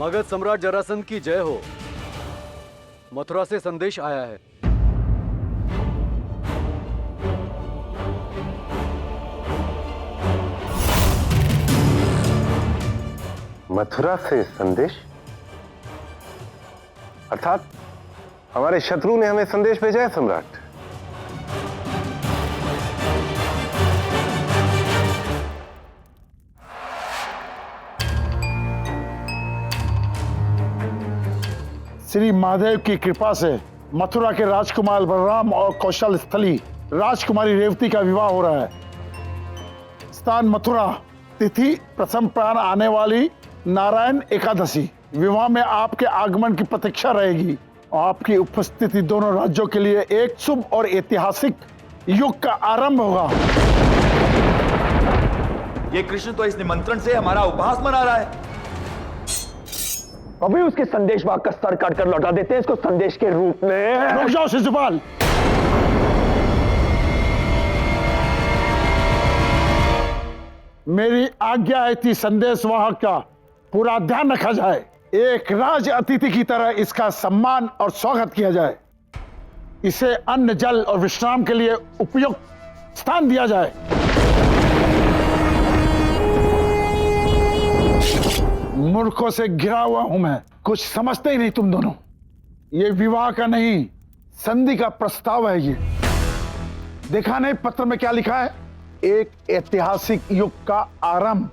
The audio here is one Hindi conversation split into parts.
मगध सम्राट जरासंध की जय हो। मथुरा से संदेश आया है। मथुरा से संदेश? अर्थात हमारे शत्रु ने हमें संदेश भेजा है सम्राट। श्री महादेव की कृपा से मथुरा के राजकुमार बलराम और कौशल स्थली राजकुमारी रेवती का विवाह हो रहा है। स्थान मथुरा, तिथि प्रथम प्राण आने वाली नारायण एकादशी। विवाह में आपके आगमन की प्रतीक्षा रहेगी और आपकी उपस्थिति दोनों राज्यों के लिए एक शुभ और ऐतिहासिक युग का आरंभ होगा। ये कृष्ण तो इस निमंत्रण से हमारा उपहास मना रहा है। अभी उसके संदेश वाहक का सर काट कर लौटा देते हैं इसको संदेश के रूप में। रुक जाओ शिशुपाल। मेरी आज्ञा है कि संदेश वाहक का पूरा ध्यान रखा जाए। एक राज अतिथि की तरह इसका सम्मान और स्वागत किया जाए। इसे अन्न, जल और विश्राम के लिए उपयुक्त स्थान दिया जाए। मूर्खों से घिरा हुआ हूं मैं, कुछ समझते ही नहीं तुम दोनों। ये विवाह का नहीं, संधि का प्रस्ताव है। ये देखा नहीं पत्र में क्या लिखा है? एक ऐतिहासिक युग का आरंभ।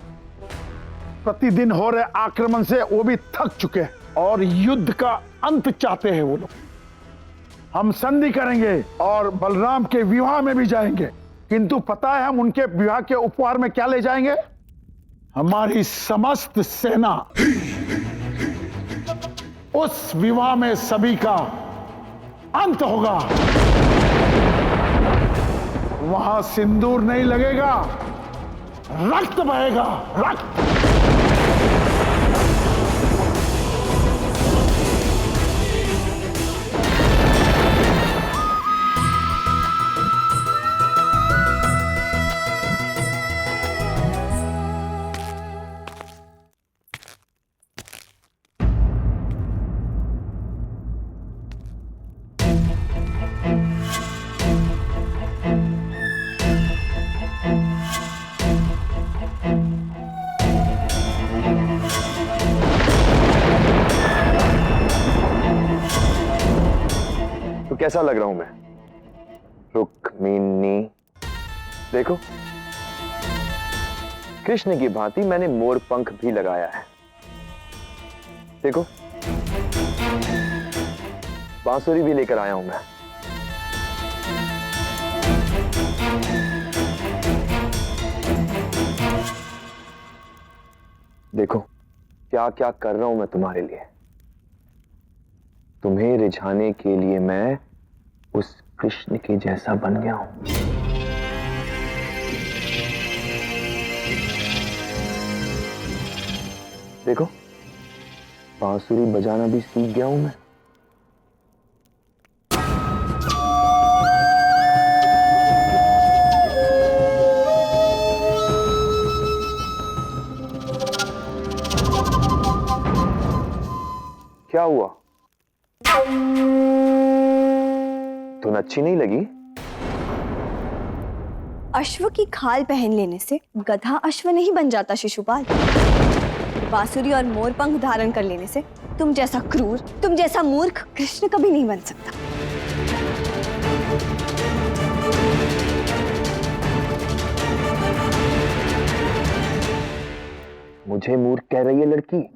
प्रतिदिन हो रहे आक्रमण से वो भी थक चुके हैं और युद्ध का अंत चाहते हैं वो लोग। हम संधि करेंगे और बलराम के विवाह में भी जाएंगे, किंतु पता है हम उनके विवाह के उपहार में क्या ले जाएंगे? हमारी समस्त सेना। उस विवाह में सभी का अंत होगा। वहां सिंदूर नहीं लगेगा, रक्त बहेगा, रक्त। कैसा लग रहा हूं मैं? रुक्मिणी, देखो कृष्ण की भांति मैंने मोर पंख भी लगाया है। देखो बांसुरी भी लेकर आया हूं मैं। देखो क्या क्या कर रहा हूं मैं तुम्हारे लिए। तुम्हें रिझाने के लिए मैं उस कृष्ण के जैसा बन गया हूं। देखो बांसुरी बजाना भी सीख गया हूं मैं। क्या हुआ? धुन अच्छी नहीं लगी? अश्व की खाल पहन लेने से गधा अश्व नहीं बन जाता शिशुपाल। बांसुरी और मोरपंख धारण कर लेने से तुम जैसा क्रूर, तुम जैसा मूर्ख कृष्ण कभी नहीं बन सकता। मुझे मूर्ख कह रही है लड़की?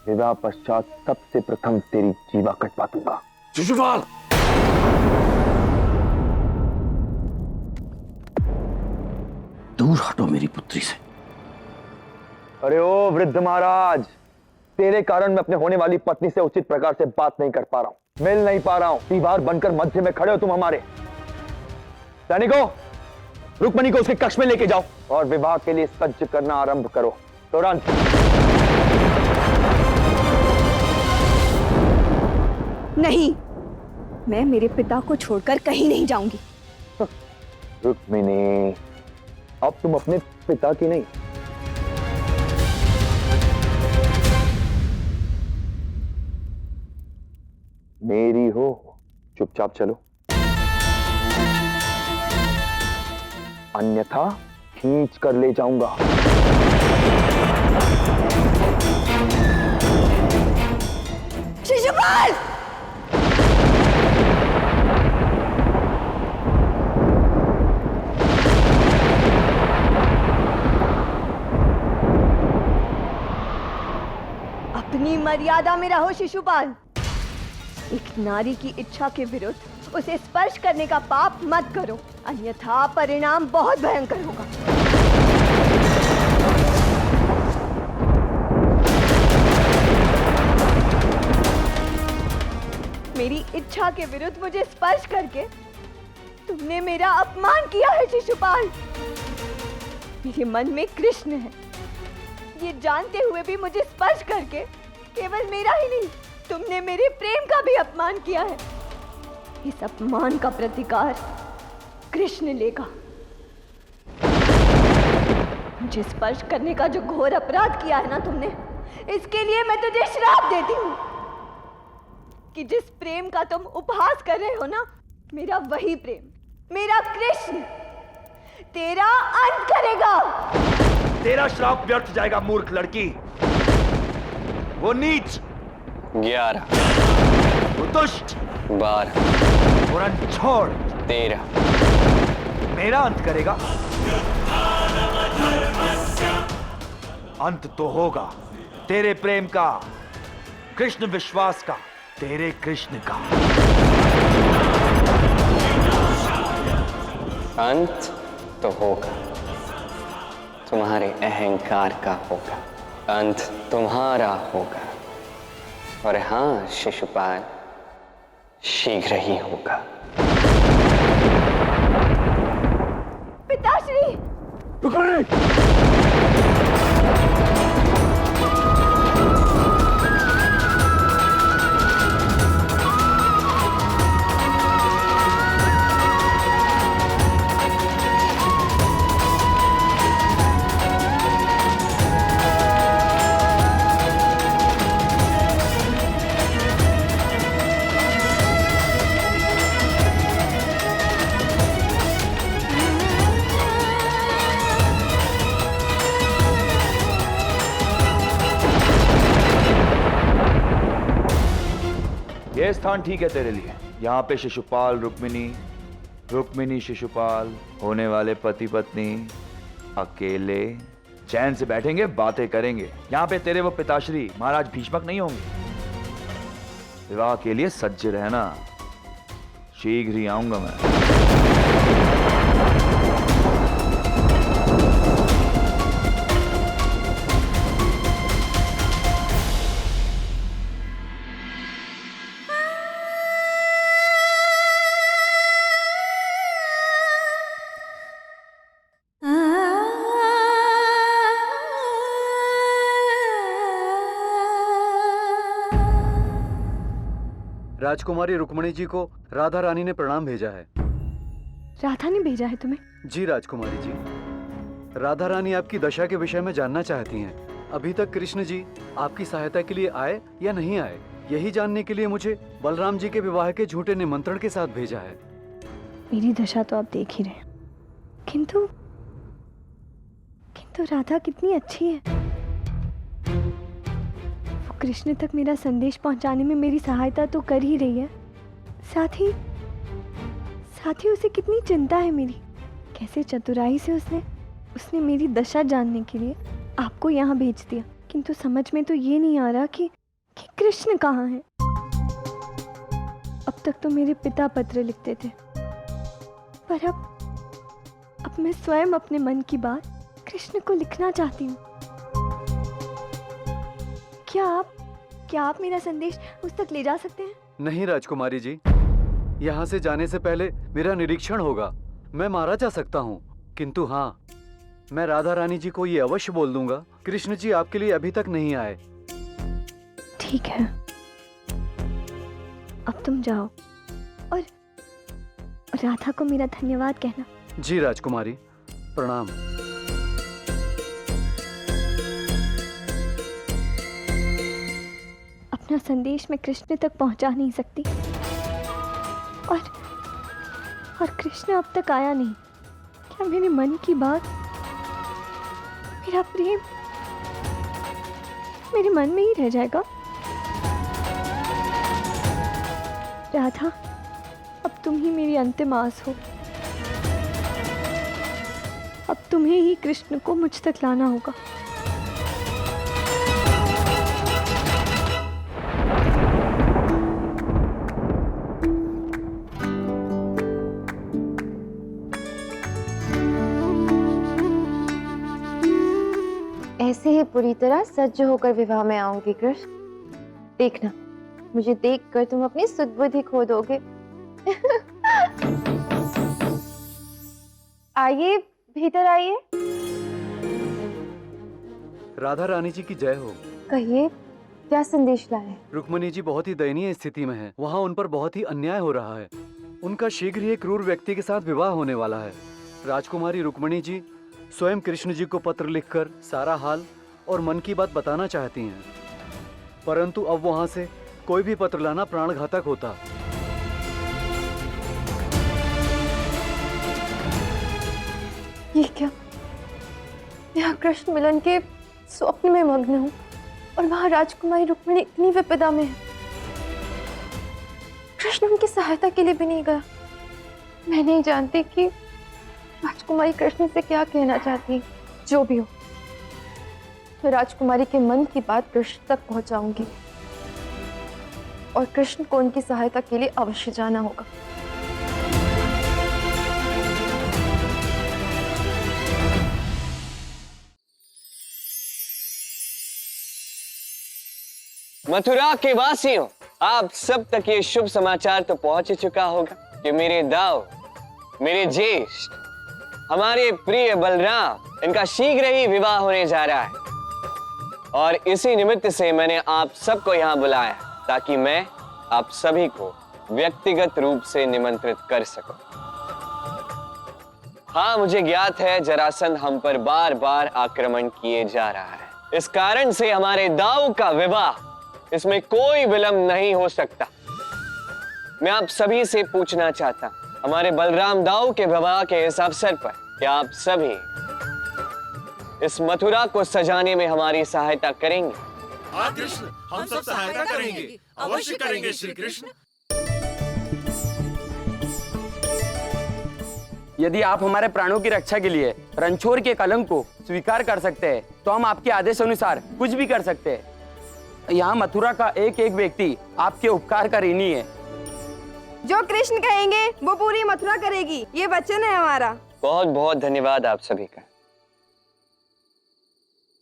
विवाह पश्चात सबसे प्रथम तेरी जीवा कटवा दूंगा। शिशुपाल, दूर हटो मेरी पुत्री से। अरे ओ वृद्ध महाराज, तेरे कारण मैं अपने होने वाली पत्नी से उचित प्रकार से बात नहीं कर पा रहा हूं, मिल नहीं पा रहा हूं। दीवार बनकर मध्य में खड़े हो तुम हमारे। सैनिकों, रुक्मिणी को उसके कक्ष में लेके जाओ और विवाह के लिए सज्ज करना आरंभ करो तुरंत। नहीं, मैं मेरे पिता को छोड़कर कहीं नहीं जाऊंगी। रुक्मिणी, अब तुम अपने पिता की नहीं चुपचाप चलो, अन्यथा खींच कर ले जाऊंगा। शिशुपाल! अपनी मर्यादा में रहो शिशुपाल। एक नारी की इच्छा के विरुद्ध उसे स्पर्श करने का पाप मत करो, अन्यथा परिणाम बहुत भयंकर होगा। मेरी इच्छा के विरुद्ध मुझे स्पर्श करके तुमने मेरा अपमान किया है शिशुपाल। मेरे मन में कृष्ण है, ये जानते हुए भी मुझे स्पर्श करके केवल मेरा ही नहीं, तुमने मेरे प्रेम का भी अपमान किया है। इस अपमान का प्रतिकार कृष्ण लेगा। मुझे स्पर्श करने का जो घोर अपराध किया है ना तुमने, इसके लिए मैं तुझे श्राप देती हूँ कि जिस प्रेम का तुम उपहास कर रहे हो ना, मेरा वही प्रेम, मेरा कृष्ण तेरा अंत करेगा। तेरा श्राप व्यर्थ जाएगा मूर्ख लड़की। वो नीच, 11, वो दुष्ट, 12, वो रणछोड़ 13, मेरा अंत करेगा। अंत तो होगा तेरे प्रेम का, कृष्ण विश्वास का, तेरे कृष्ण का। अंत तो होगा, तुम्हारे अहंकार का होगा, अंत तुम्हारा होगा। और हाँ शिशुपाल, शीघ्र ही होगा। पिताश्री! ये स्थान ठीक है तेरे लिए। यहाँ पे शिशुपाल रुक्मिणी, रुक्मिणी शिशुपाल, होने वाले पति पत्नी अकेले चैन से बैठेंगे, बातें करेंगे। यहाँ पे तेरे वो पिताश्री महाराज भीष्मक नहीं होंगे। विवाह के लिए सज्ज रहना, शीघ्र ही आऊंगा मैं। राजकुमारी रुक्मिणी जी को राधा रानी ने प्रणाम भेजा है। राधा ने भेजा है तुम्हें? जी राजकुमारी जी, राधा रानी आपकी दशा के विषय में जानना चाहती हैं। अभी तक कृष्ण जी आपकी सहायता के लिए आए या नहीं आए, यही जानने के लिए मुझे बलराम जी के विवाह के झूठे निमंत्रण के साथ भेजा है। मेरी दशा तो आप देख ही रहे, किंतु राधा कितनी अच्छी है। वो कृष्ण तक मेरा संदेश पहुंचाने में मेरी सहायता तो कर ही रही है, साथ ही उसे कितनी चिंता है मेरी। कैसे चतुराई से उसने मेरी दशा जानने के लिए आपको यहाँ भेज दिया, किंतु समझ में तो ये नहीं आ रहा कि कृष्ण कहाँ है। अब तक तो मेरे पिता पत्र लिखते थे, पर अब मैं स्वयं अपने मन की बात कृष्ण को लिखना चाहती हूँ। क्या आप मेरा संदेश उस तक ले जा सकते हैं? नहीं राजकुमारी जी, यहाँ से जाने से पहले मेरा निरीक्षण होगा। मैं मारा जा सकता हूँ, किंतु हाँ, मैं राधा रानी जी को ये अवश्य बोल दूंगा, कृष्ण जी आपके लिए अभी तक नहीं आए। ठीक है, अब तुम जाओ और राधा को मेरा धन्यवाद कहना। जी राजकुमारी, प्रणाम। अपना संदेश मैं कृष्ण तक पहुंचा नहीं सकती, और कृष्ण अब तक आया नहीं। क्या मेरे मन की बात, मेरा प्रेम मेरे मन में ही रह जाएगा? राधा, अब तुम ही मेरी अंतिम आस हो। अब तुम्हें ही कृष्ण को मुझ तक लाना होगा। ऐसे ही पूरी तरह सज्ज होकर विवाह में आऊंगी कृष्ण। देखना, मुझे देखकर तुम अपनी सुध-बुद्धि खो दोगे। आइए, भीतर आइए। राधा रानी जी की जय हो। कहिए, क्या संदेश लाए? रुक्मणी जी बहुत ही दयनीय स्थिति में हैं। वहाँ उन पर बहुत ही अन्याय हो रहा है। उनका शीघ्र ही एक क्रूर व्यक्ति के साथ विवाह होने वाला है। राजकुमारी रुक्मणी जी स्वयं कृष्ण जी को पत्र लिखकर सारा हाल और मन की बात बताना चाहती हैं, परंतु अब वहाँ से कोई भी पत्र लाना प्राणघातक होता। ये क्या? यहाँ कृष्ण मिलन के स्वप्न में मग्न हूँ और वहाँ राजकुमारी रुक्मिणी इतनी विपदा में है। कृष्ण उनकी सहायता के लिए भी नहीं गया। मैं नहीं जानती कि राजकुमारी कृष्ण से क्या कहना चाहती है। जो भी हो, मैं राजकुमारी के मन की बात कृष्ण तक पहुंचाऊंगी और कृष्ण को उनकी सहायता के लिए अवश्य जाना होगा। मथुरा के वासियों, आप सब तक ये शुभ समाचार तो पहुंच ही चुका होगा कि मेरे दाऊ, मेरे ज्येष्ठ, हमारे प्रिय बलराम, इनका शीघ्र ही विवाह होने जा रहा है। और इसी निमित्त से मैंने आप सबको यहाँ बुलाया ताकि मैं आप सभी को व्यक्तिगत रूप से निमंत्रित कर सकूं। हाँ, मुझे ज्ञात है जरासंध हम पर बार बार आक्रमण किए जा रहा है। इस कारण से हमारे दाऊ का विवाह, इसमें कोई विलंब नहीं हो सकता। मैं आप सभी से पूछना चाहता हूं, हमारे बलराम दाऊ के विवाह के इस अवसर पर क्या आप सभी इस मथुरा को सजाने में हमारी सहायता करेंगे? हाँ कृष्ण, हम सब सहायता करेंगे, अवश्य करेंगे श्री कृष्ण। यदि आप हमारे प्राणों की रक्षा के लिए रणछोड़ के कलंक को स्वीकार कर सकते हैं तो हम आपके आदेश अनुसार कुछ भी कर सकते हैं। यहाँ मथुरा का एक एक व्यक्ति आपके उपकार का ऋणी है। जो कृष्ण कहेंगे वो पूरी मथुरा करेगी, ये वचन है हमारा। बहुत बहुत धन्यवाद आप सभी का।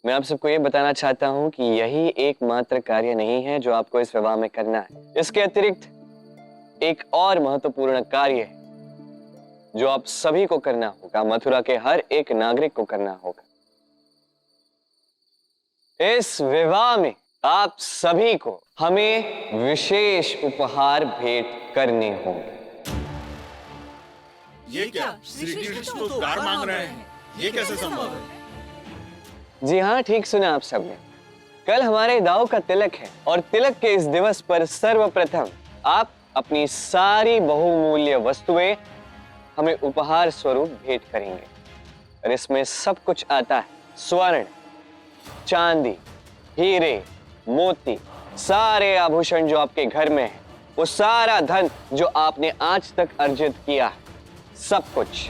मैं आप सबको ये बताना चाहता हूँ कि यही एकमात्र कार्य नहीं है जो आपको इस विवाह में करना है। इसके अतिरिक्त एक और महत्वपूर्ण कार्य है जो आप सभी को करना होगा, मथुरा के हर एक नागरिक को करना होगा। इस विवाह में आप सभी को हमें विशेष उपहार भेंट करने होंगे। ये क्या श्री कृष्ण उपहार मांग रहे हैं? ये कैसे संभव है? जी हाँ, ठीक सुना आप सबने। कल हमारे दाऊ का तिलक है और तिलक के इस दिवस पर सर्वप्रथम आप अपनी सारी बहुमूल्य वस्तुएं हमें उपहार स्वरूप भेंट करेंगे। और इसमें सब कुछ आता है, स्वर्ण, चांदी, हीरे, मोती, सारे आभूषण जो आपके घर में है, वो सारा धन जो आपने आज तक अर्जित किया है, सब कुछ।